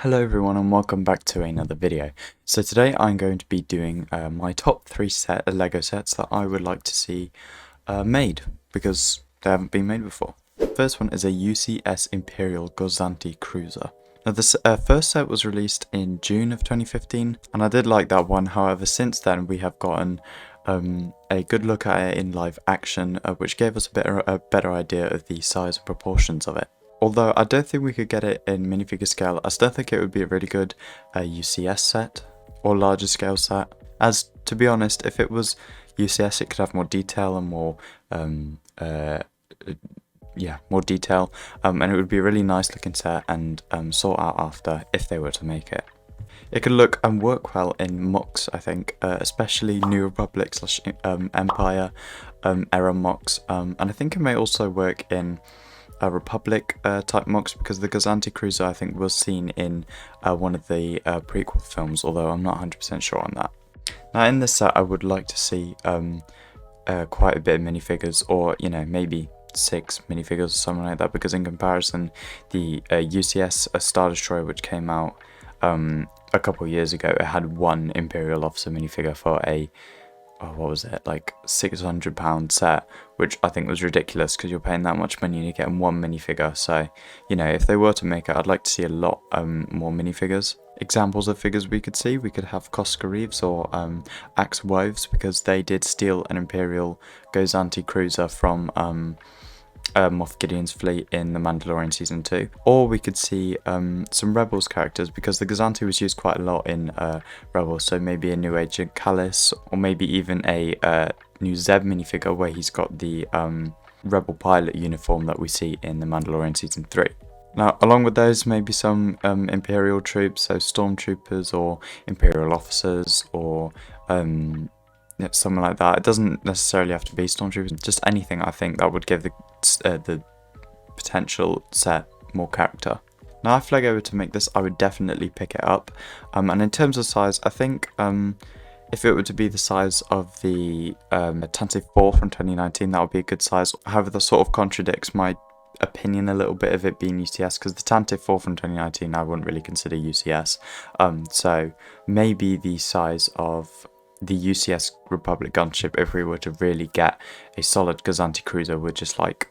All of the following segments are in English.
Hello everyone and welcome back to another video. So today I'm going to be doing my top 3 LEGO sets that I would like to see made because they haven't been made before. First one is a UCS Imperial Gozanti Cruiser. Now this first set was released in June of 2015 and I did like that one. However, since then we have gotten a good look at it in live action, which gave us a better idea of the size and proportions of it. Although I don't think we could get it in minifigure scale, I still think it would be a really good UCS set or larger scale set. As to be honest, if it was UCS, it could have more detail and more more detail, and it would be a really nice looking set and sort out after if they were to make it. It could look and work well in MOCs, I think, especially New Republic / Empire era MOCs, and I think it may also work in Republic type MOCs because the Gozanti Cruiser I think was seen in one of the prequel films, although I'm not 100% sure on that. Now in this set I would like to see quite a bit of minifigures, or maybe 6 minifigures or something like that, because in comparison the UCS Star Destroyer, which came out a couple of years ago, it had one Imperial Officer minifigure for a what was it, like £600 set, which I think was ridiculous because you're paying that much money and you're getting one minifigure. So, if they were to make it, I'd like to see a lot more minifigures. Examples of figures we could see, we could have Cosca Reeves or Axe Woves, because they did steal an Imperial Gozanti Cruiser from Moff Gideon's fleet in The Mandalorian Season 2. Or we could see some Rebels characters, because the Gozanti was used quite a lot in Rebels, so maybe a New Agent Callus, or maybe even a new Zeb minifigure where he's got the Rebel pilot uniform that we see in The Mandalorian Season 3. Now, along with those, maybe some Imperial troops, so Stormtroopers or Imperial officers, or something like that. It doesn't necessarily have to be Stormtroopers, just anything I think that would give the potential set more character. Now if LEGO were to make this, I would definitely pick it up, and in terms of size, I think if it were to be the size of the Tantive 4 from 2019, that would be a good size. However, that sort of contradicts my opinion a little bit of it being UCS, because the Tantive 4 from 2019 I wouldn't really consider UCS, so maybe the size of the UCS Republic gunship, if we were to really get a solid Gozanti Cruiser with just like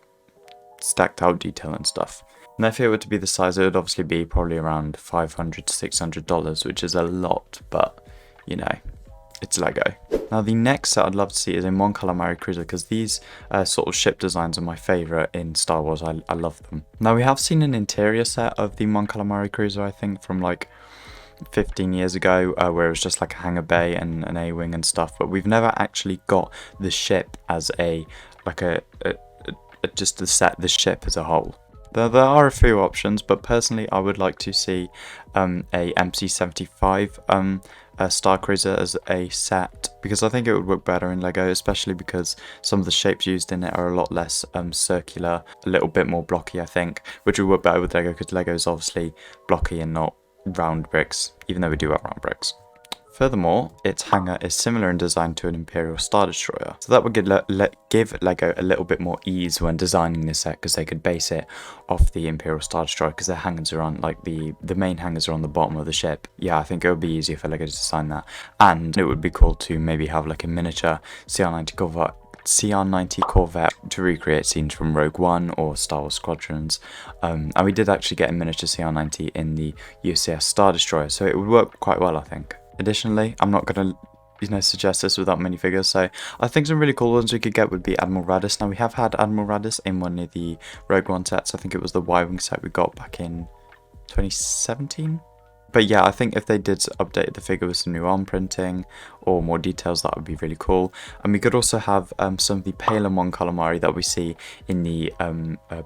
stacked out detail and stuff. And if it were to be the size, it would obviously be probably around $500 to $600, which is a lot, but it's LEGO. Now the next set I'd love to see is a Mon Calamari Cruiser, because these sort of ship designs are my favourite in Star Wars. I love them. Now we have seen an interior set of the Mon Calamari Cruiser, I think from like 15 years ago, where it was just like a hangar bay and an A-wing and stuff, but we've never actually got the ship as just the ship as a whole. There are a few options, but personally I would like to see a MC-75 Star Cruiser as a set, because I think it would work better in LEGO, especially because some of the shapes used in it are a lot less circular, a little bit more blocky, I think, which would work better with LEGO, because LEGO is obviously blocky and not round bricks, even though we do have round bricks. Furthermore, its hangar is similar in design to an Imperial Star Destroyer, so that would give LEGO a little bit more ease when designing this set, because they could base it off the Imperial Star Destroyer, because their hangars are on, like, the main hangars are on the bottom of the ship. Yeah, I think it would be easier for LEGO to design that, and it would be cool to maybe have like a miniature CR90 Corvette to recreate scenes from Rogue One or Star Wars Squadrons, and we did actually get a miniature CR90 in the UCS Star Destroyer, so it would work quite well, I think. Additionally, I'm not going to suggest this without minifigures, so I think some really cool ones we could get would be Admiral Raddus. Now we have had Admiral Raddus in one of the Rogue One sets. I think it was the Y-Wing set we got back in 2017. But yeah, I think if they did update the figure with some new arm printing or more details, that would be really cool. And we could also have some of the paler Mon Calamari that we see in the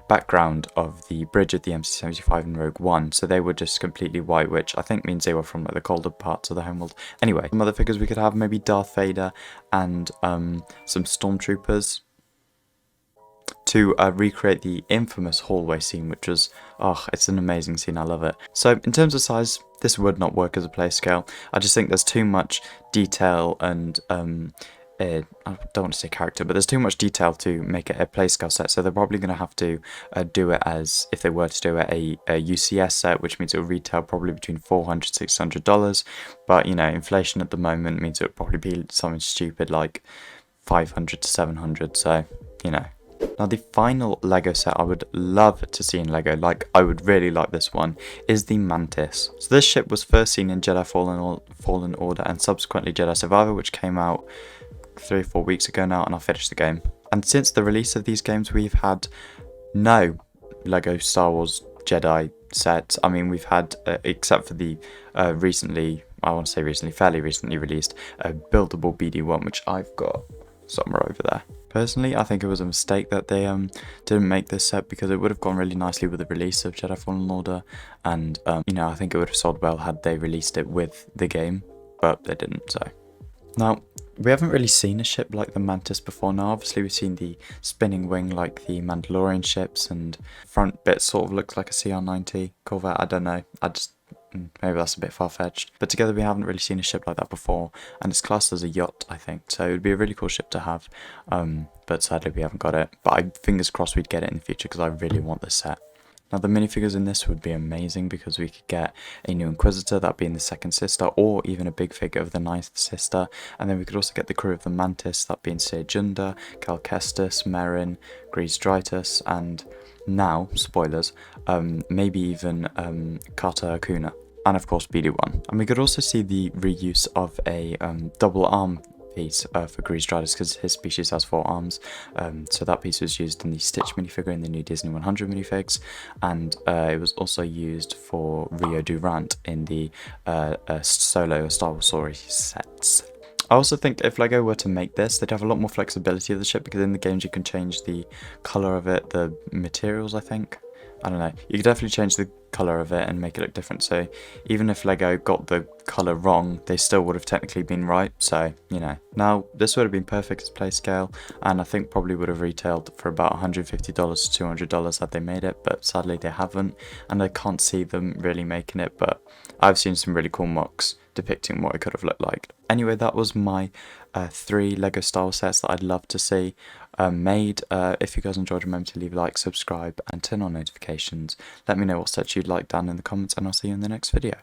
background of the bridge of the MC-75 in Rogue One. So they were just completely white, which I think means they were from like the colder parts of the homeworld. Anyway, some other figures we could have, maybe Darth Vader and some Stormtroopers, to recreate the infamous hallway scene, which was, it's an amazing scene, I love it. So in terms of size, this would not work as a play scale. I just think there's too much detail and I don't want to say character, but there's too much detail to make it a play scale set, so they're probably going to have to do it as, if they were to do it, a UCS set, which means it will retail probably between $400-$600, but you know, inflation at the moment means it would probably be something stupid like 500 to 700, so you know. Now the final Lego set I would love to see in Lego, like I would really like this one, is the Mantis. So this ship was first seen in Jedi Fallen Order and subsequently Jedi Survivor, which came out 3 or 4 weeks ago now, and I finished the game. And since the release of these games, we've had no Lego Star Wars Jedi sets. I mean, we've had, except for the fairly recently released buildable BD1, which I've got somewhere over there. Personally, I think it was a mistake that they didn't make this set, because it would have gone really nicely with the release of Jedi Fallen Order, and you know, I think it would have sold well had they released it with the game, but they didn't. So now, we haven't really seen a ship like the Mantis before. Now, obviously, we've seen the spinning wing like the Mandalorian ships, and front bit sort of looks like a CR-90 Corvette. I don't know. Maybe that's a bit far-fetched. But together, we haven't really seen a ship like that before, and it's classed as a yacht, I think. So it would be a really cool ship to have. But sadly, we haven't got it. But fingers crossed we'd get it in the future, because I really want this set. Now the minifigures in this would be amazing, because we could get a new Inquisitor, that being the second sister, or even a big figure of the ninth sister, and then we could also get the crew of the Mantis, that being Ser Junda, Cal Kestis, Merrin, Grease Dritus, and now, spoilers, maybe even Kata Akuna, and of course BD1. And we could also see the reuse of a double arm piece for Grease Dritus, because his species has 4 arms, so that piece was used in the Stitch minifigure in the new Disney 100 minifigs, and it was also used for Rio Durant in the solo Star Wars Story sets. I also think if Lego were to make this, they'd have a lot more flexibility of the ship, because in the games you can change the colour of it, the materials, I think. I don't know, you could definitely change the colour of it and make it look different, so even if Lego got the colour wrong, they still would have technically been right, so, you know. Now, this would have been perfect as play scale, and I think probably would have retailed for about $150 to $200 had they made it, but sadly they haven't, and I can't see them really making it, but I've seen some really cool mocks depicting what it could have looked like. Anyway, that was my 3 Lego Star Wars sets that I'd love to see made. If you guys enjoyed, remember to leave a like, subscribe, and turn on notifications. Let me know what sets you'd like down in the comments, and I'll see you in the next video.